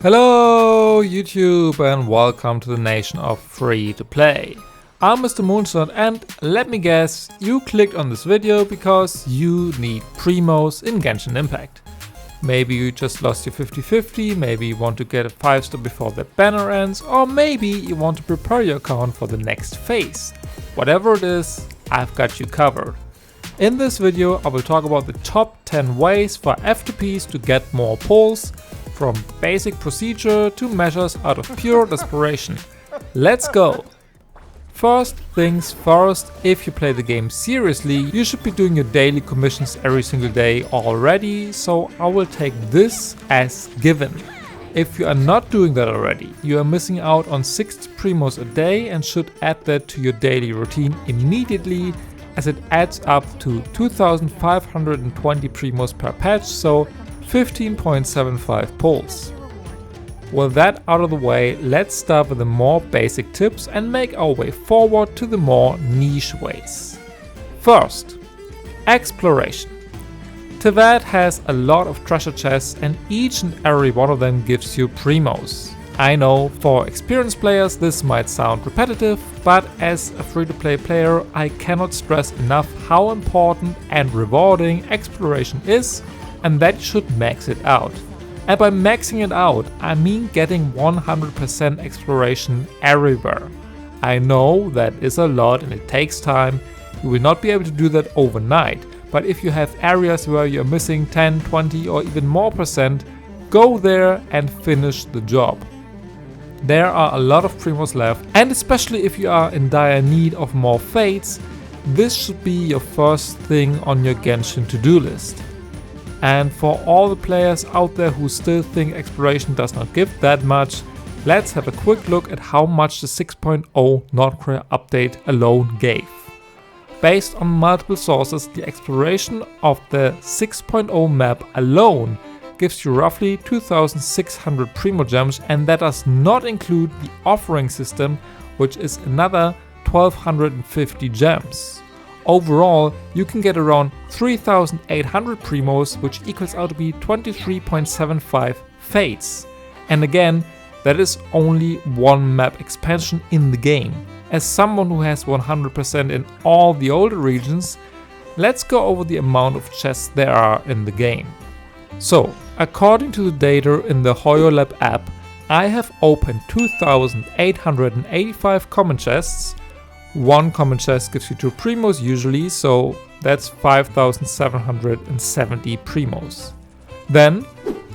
Hello YouTube and welcome to the nation of free to play. I'm Mr. Mondstadt and let me guess, you clicked on this video because you need Primos in Genshin Impact. Maybe you just lost your 50-50, maybe you want to get a 5-star before the banner ends, or maybe you want to prepare your account for the next phase. Whatever it is, I've got you covered. In this video I will talk about the top 10 ways for F2Ps to get more pulls, from basic procedure to measures out of pure desperation. Let's go! First things first, if you play the game seriously, you should be doing your daily commissions every single day already, so I will take this as given. If you are not doing that already, you are missing out on 60 Primos a day and should add that to your daily routine immediately, as it adds up to 2520 Primos per patch, so 15.75 pulls. With that out of the way, let's start with the more basic tips and make our way forward to the more niche ways. First, exploration. Teyvat has a lot of treasure chests and each and every one of them gives you Primos. I know for experienced players this might sound repetitive, but as a free-to-play player I cannot stress enough how important and rewarding exploration is, and that you should max it out. And by maxing it out, I mean getting 100% exploration everywhere. I know that is a lot and it takes time, you will not be able to do that overnight, but if you have areas where you're missing 10, 20 or even more percent, go there and finish the job. There are a lot of Primos left, and especially if you are in dire need of more fates, this should be your first thing on your Genshin to-do list. And for all the players out there who still think exploration does not give that much, let's have a quick look at how much the 6.0 Nordcry update alone gave. Based on multiple sources, the exploration of the 6.0 map alone gives you roughly 2600 Primogems, and that does not include the offering system, which is another 1250 gems. Overall, you can get around 3800 Primos, which equals out to be 23.75 fates. And again, that is only one map expansion in the game. As someone who has 100% in all the older regions, let's go over the amount of chests there are in the game. So, according to the data in the HoYoLab app, I have opened 2885 common chests. One common chest gives you 2 Primos usually, so that's 5770 Primos. Then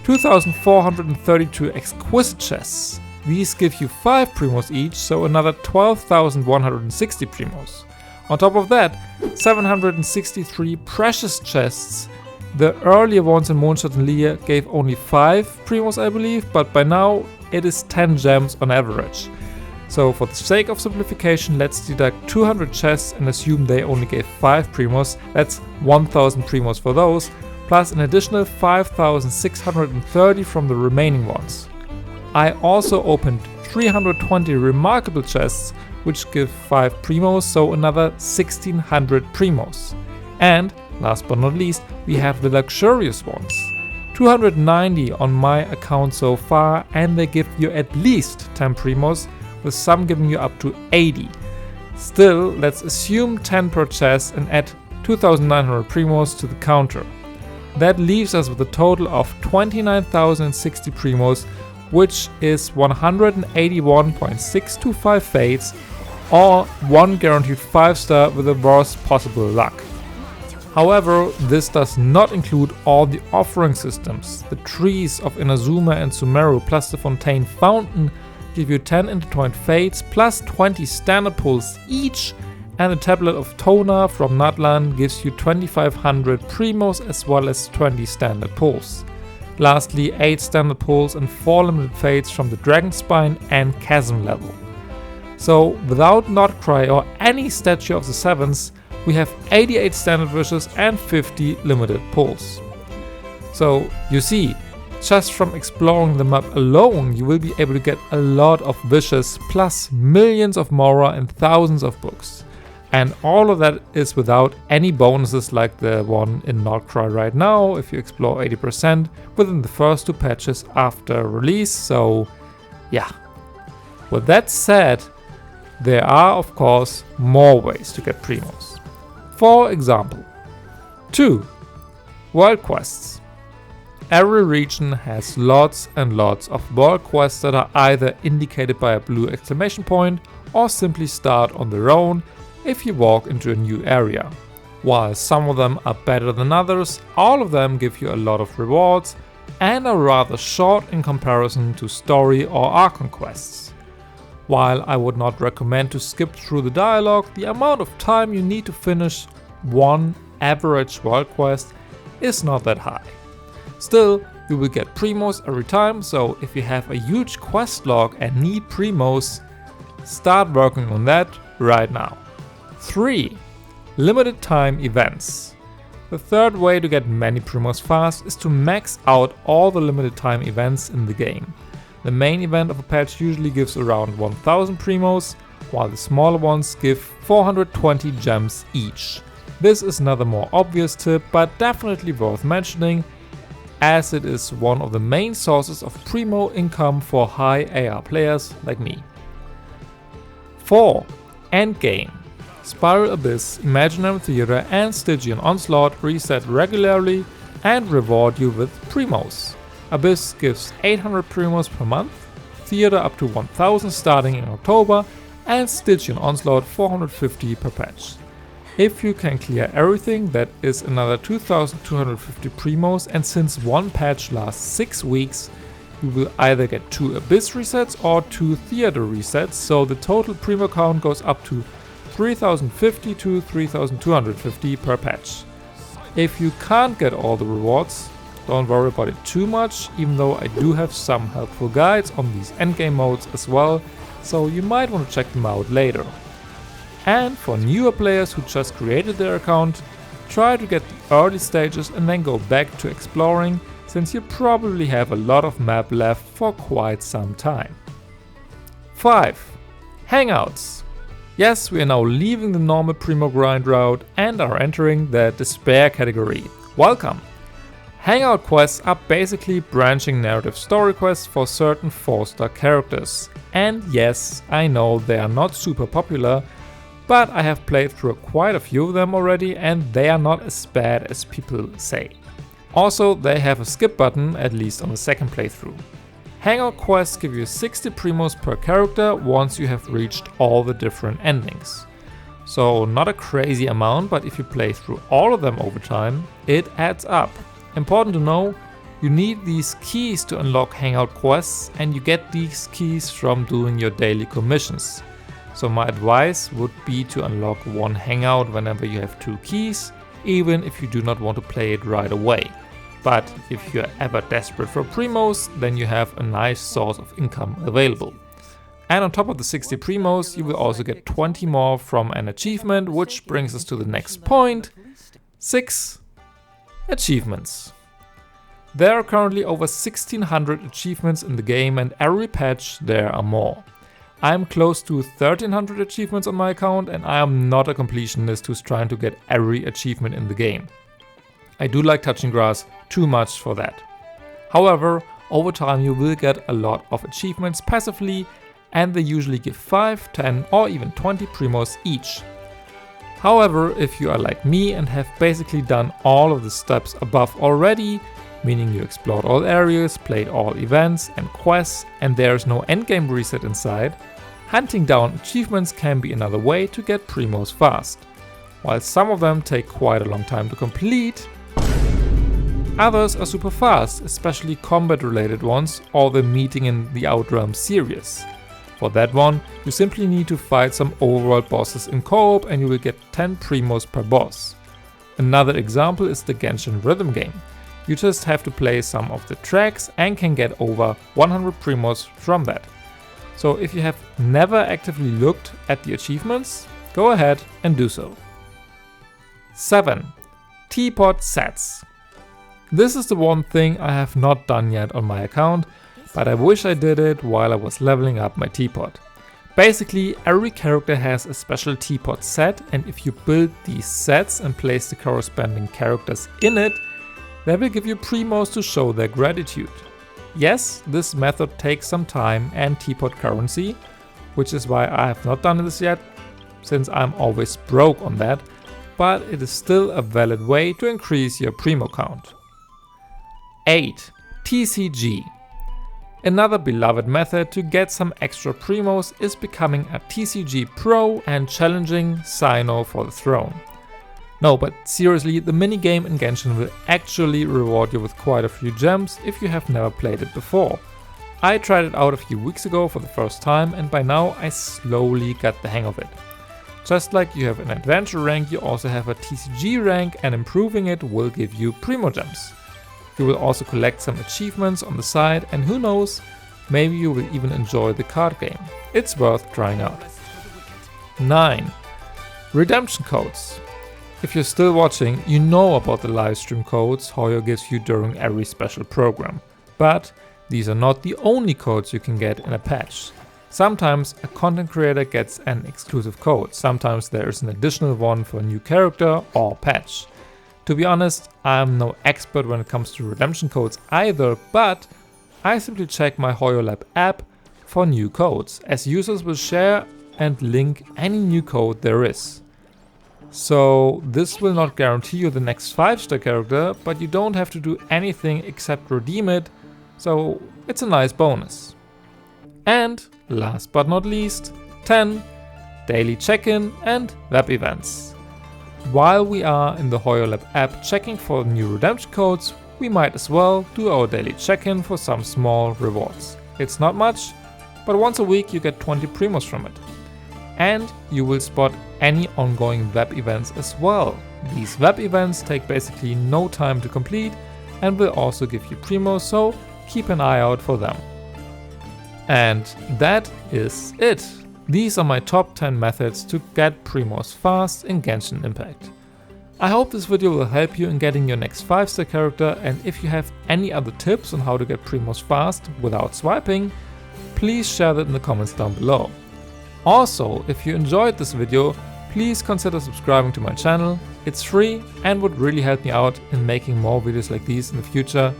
2432 exquisite chests. These give you 5 Primos each, so another 12,160 Primos. On top of that, 763 precious chests. The earlier ones in Mondstadt and Leah gave only 5 Primos I believe, but by now it is 10 gems on average. So for the sake of simplification, let's deduct 200 chests and assume they only gave 5 Primos. That's 1000 Primos for those, plus an additional 5630 from the remaining ones. I also opened 320 remarkable chests, which give 5 Primos, so another 1600 Primos. And last but not least, we have the luxurious ones. 290 on my account so far, and they give you at least 10 Primos, with some giving you up to 80. Still, let's assume 10 per chest and add 2900 Primos to the counter. That leaves us with a total of 29,060 Primos, which is 181.625 fates, or one guaranteed 5-star with the worst possible luck. However, this does not include all the offering systems. The trees of Inazuma and Sumeru plus the Fontaine Fountain give you 10 intertwined fates plus 20 standard pulls each, and the tablet of Tona from Natlan gives you 2500 Primos as well as 20 standard pulls. Lastly, 8 standard pulls and 4 limited fates from the Dragon Spine and Chasm level. So without Nordcry or any statue of the Sevens, we have 88 standard wishes and 50 limited pulls. So you see, just from exploring the map alone, you will be able to get a lot of wishes, plus millions of Mora and thousands of books. And all of that is without any bonuses like the one in Nordcry right now if you explore 80% within the first 2 patches after release. So yeah. With that said, there are of course more ways to get Primos. For example, 2. World quests. Every region has lots and lots of world quests that are either indicated by a blue exclamation point or simply start on their own if you walk into a new area. While some of them are better than others, all of them give you a lot of rewards and are rather short in comparison to story or Archon quests. While I would not recommend to skip through the dialogue, the amount of time you need to finish one average world quest is not that high. Still, you will get Primos every time, so if you have a huge quest log and need Primos, start working on that right now. 3. Limited time events. The third way to get many Primos fast is to max out all the limited time events in the game. The main event of a patch usually gives around 1000 Primos, while the smaller ones give 420 gems each. This is another more obvious tip, but definitely worth mentioning, as it is one of the main sources of Primo income for high AR players like me. 4. Endgame. Spiral Abyss, Imaginary Theater and Stygian Onslaught reset regularly and reward you with Primos. Abyss gives 800 Primos per month, Theater up to 1000 starting in October, and Stygian Onslaught 450 per patch. If you can clear everything, that is another 2250 Primos, and since one patch lasts 6 weeks, you will either get 2 Abyss resets or 2 Theater resets, so the total Primo count goes up to 3050 to 3250 per patch. If you can't get all the rewards, don't worry about it too much, even though I do have some helpful guides on these endgame modes as well, so you might want to check them out later. And for newer players who just created their account, try to get the early stages and then go back to exploring, since you probably have a lot of map left for quite some time. 5. Hangouts. Yes, we are now leaving the normal Primo grind route and are entering the Despair category. Welcome! Hangout quests are basically branching narrative story quests for certain 4-star characters. And yes, I know they are not super popular, but I have played through quite a few of them already and they are not as bad as people say. Also, they have a skip button, at least on the second playthrough. Hangout quests give you 60 Primos per character once you have reached all the different endings. So not a crazy amount, but if you play through all of them over time, it adds up. Important to know, you need these keys to unlock Hangout quests and you get these keys from doing your daily commissions. So my advice would be to unlock one Hangout whenever you have 2 keys, even if you do not want to play it right away. But if you're ever desperate for Primos, then you have a nice source of income available. And on top of the 60 Primos, you will also get 20 more from an achievement, which brings us to the next point. 6. Achievements. There are currently over 1600 achievements in the game and every patch there are more. I am close to 1300 achievements on my account and I am not a completionist who's trying to get every achievement in the game. I do like touching grass too much for that. However, over time you will get a lot of achievements passively and they usually give 5, 10 or even 20 Primos each. However, if you are like me and have basically done all of the steps above already, meaning you explored all areas, played all events and quests and there's no endgame reset inside, hunting down achievements can be another way to get Primos fast. While some of them take quite a long time to complete, others are super fast, especially combat related ones or the meeting in the Outrealm series. For that one, you simply need to fight some overworld bosses in co-op and you will get 10 Primos per boss. Another example is the Genshin rhythm game. You just have to play some of the tracks and can get over 100 Primos from that. So if you have never actively looked at the achievements, go ahead and do so. 7. Teapot sets. This is the one thing I have not done yet on my account, but I wish I did it while I was leveling up my teapot. Basically, every character has a special teapot set, and if you build these sets and place the corresponding characters in it, they will give you Primos to show their gratitude. Yes, this method takes some time and teapot currency, which is why I have not done this yet, since I'm always broke on that, but it is still a valid way to increase your Primo count. 8. TCG. Another beloved method to get some extra Primos is becoming a TCG Pro and challenging Cyno for the throne. No, but seriously, the minigame in Genshin will actually reward you with quite a few gems if you have never played it before. I tried it out a few weeks ago for the first time, and by now I slowly got the hang of it. Just like you have an adventure rank, you also have a TCG rank, and improving it will give you Primogems. You will also collect some achievements on the side, and who knows, maybe you will even enjoy the card game. It's worth trying out. 9. Redemption codes. If you're still watching, you know about the livestream codes Hoyo gives you during every special program. But these are not the only codes you can get in a patch. Sometimes a content creator gets an exclusive code, sometimes there is an additional one for a new character or patch. To be honest, I'm no expert when it comes to redemption codes either, but I simply check my HoYoLab app for new codes, as users will share and link any new code there is. So this will not guarantee you the next 5-star character, but you don't have to do anything except redeem it, so it's a nice bonus. And last but not least, 10. Daily check-in and web events. While we are in the HoYoLab app checking for new redemption codes, we might as well do our daily check-in for some small rewards. It's not much, but once a week you get 20 Primos from it. And you will spot any ongoing web events as well. These web events take basically no time to complete and will also give you Primos, so keep an eye out for them. And that is it. These are my top 10 methods to get Primos fast in Genshin Impact. I hope this video will help you in getting your next 5-star character, and if you have any other tips on how to get Primos fast without swiping, please share that in the comments down below. Also, if you enjoyed this video, please consider subscribing to my channel. It's free and would really help me out in making more videos like these in the future.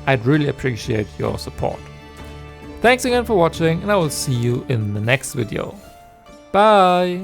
I'd really appreciate your support. Thanks again for watching, and I will see you in the next video. Bye!